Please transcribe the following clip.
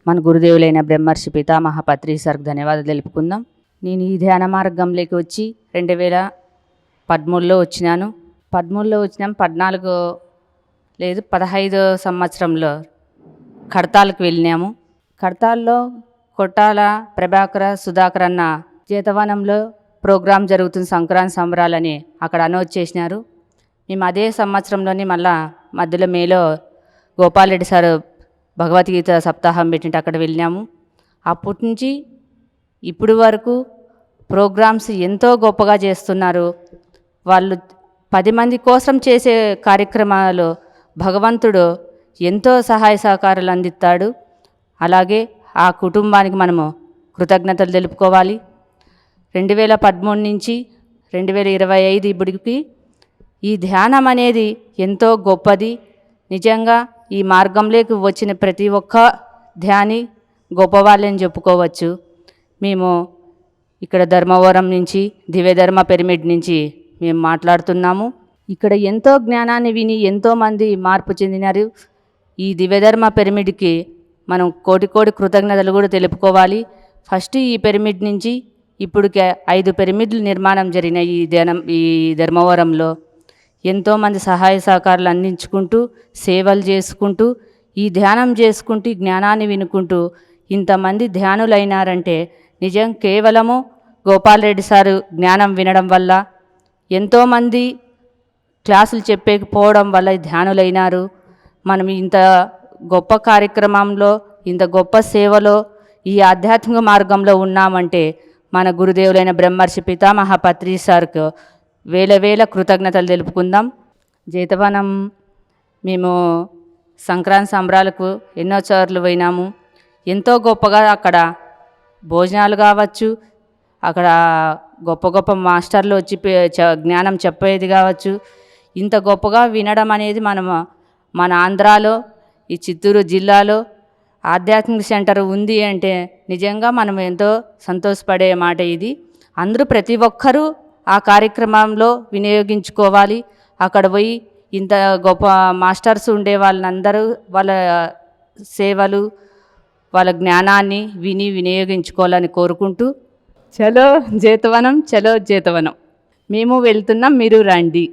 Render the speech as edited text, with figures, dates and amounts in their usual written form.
మన గురుదేవులైన బ్రహ్మర్షి పితామహ పత్రి సార్కి ధన్యవాదాలు తెలుపుకుందాం. నేను ఈ ధ్యాన మార్గంలోకి వచ్చి 2013లో వచ్చినాను. 14 లేదు 15 సంవత్సరంలో కడతాల్కి వెళ్ళినాము. కడతాల్లో కొట్టాల ప్రభాకర సుధాకర్ అన్న జీతవనంలో ప్రోగ్రాం జరుగుతుంది, సంక్రాంతి సంబరాలని అక్కడ అనౌన్స్ చేసినారు. మేము అదే సంవత్సరంలోని మళ్ళా మధ్యలో మేలో గోపాలరెడ్డి సార్ భగవద్గీత సప్తాహం పెట్టింటే అక్కడ వెళ్ళినాము. అప్పటి నుంచి ఇప్పుడు వరకు ప్రోగ్రామ్స్ ఎంతో గొప్పగా చేస్తున్నారు. వాళ్ళు 10 మంది కోసం చేసే కార్యక్రమాలు భగవంతుడు ఎంతో సహాయ సహకారాలు అందిస్తాడు. అలాగే ఆ కుటుంబానికి మనము కృతజ్ఞతలు తెలుపుకోవాలి. 2013 నుంచి 2025 ఇప్పటికి ఈ ధ్యానం అనేది ఎంతో గొప్పది. నిజంగా ఈ మార్గంలోకి వచ్చిన ప్రతి ఒక్క ధ్యాని గొప్పవాళ్ళని చెప్పుకోవచ్చు. మేము ఇక్కడ ధర్మవరం నుంచి దివ్యధర్మ పిరమిడ్ నుంచి మేము మాట్లాడుతున్నాము. ఇక్కడ ఎంతో జ్ఞానాన్ని విని ఎంతోమంది మార్పు చెందినారు. ఈ దివ్యధర్మ పిరమిడ్కి మనం కోటి కృతజ్ఞతలు కూడా తెలుపుకోవాలి. ఫస్ట్ ఈ పిరమిడ్ నుంచి ఇప్పటికే 5 పిరమిడ్లు నిర్మాణం జరిగినాయి ఈ ధర్మవరంలో. ఎంతోమంది సహాయ సహకారాలు అందించుకుంటూ సేవలు చేసుకుంటూ ఈ ధ్యానం చేసుకుంటూ జ్ఞానాన్ని వినుకుంటూ ఇంతమంది ధ్యానులైనారంటే నిజం కేవలము గోపాలరెడ్డి సారు జ్ఞానం వినడం వల్ల, ఎంతోమంది క్లాసులు చెప్పకపోవడం వల్ల ధ్యానులైనారు. మనం ఇంత గొప్ప కార్యక్రమంలో ఇంత గొప్ప సేవలో ఈ ఆధ్యాత్మిక మార్గంలో ఉన్నామంటే మన గురుదేవులైన బ్రహ్మర్షి పితామహ పత్రి సార్కు వేల కృతజ్ఞతలు తెలుపుకుందాం. జీతవనం మేము సంక్రాంతి సంబరాలకు ఎన్నో సార్లు పోయినాము. ఎంతో గొప్పగా అక్కడ భోజనాలు కావచ్చు, అక్కడ గొప్ప మాస్టర్లు వచ్చి జ్ఞానం చెప్పేది కావచ్చు. ఇంత గొప్పగా వినడం అనేది మన ఆంధ్రాలో ఈ చిత్తూరు జిల్లాలో ఆధ్యాత్మిక సెంటర్ ఉంది అంటే నిజంగా మనం ఎంతో సంతోషపడే మాట ఇది. అందరూ ప్రతి ఒక్కరూ ఆ కార్యక్రమంలో వినియోగించుకోవాలి. అక్కడ పోయి ఇంత గొప్ప మాస్టర్స్ ఉండే వాళ్ళందరూ వాళ్ళ సేవలు వాళ్ళ జ్ఞానాన్ని వినియోగించుకోవాలని కోరుకుంటూ చలో జీతవనం మేము వెళ్తున్నాం, మీరు రండి.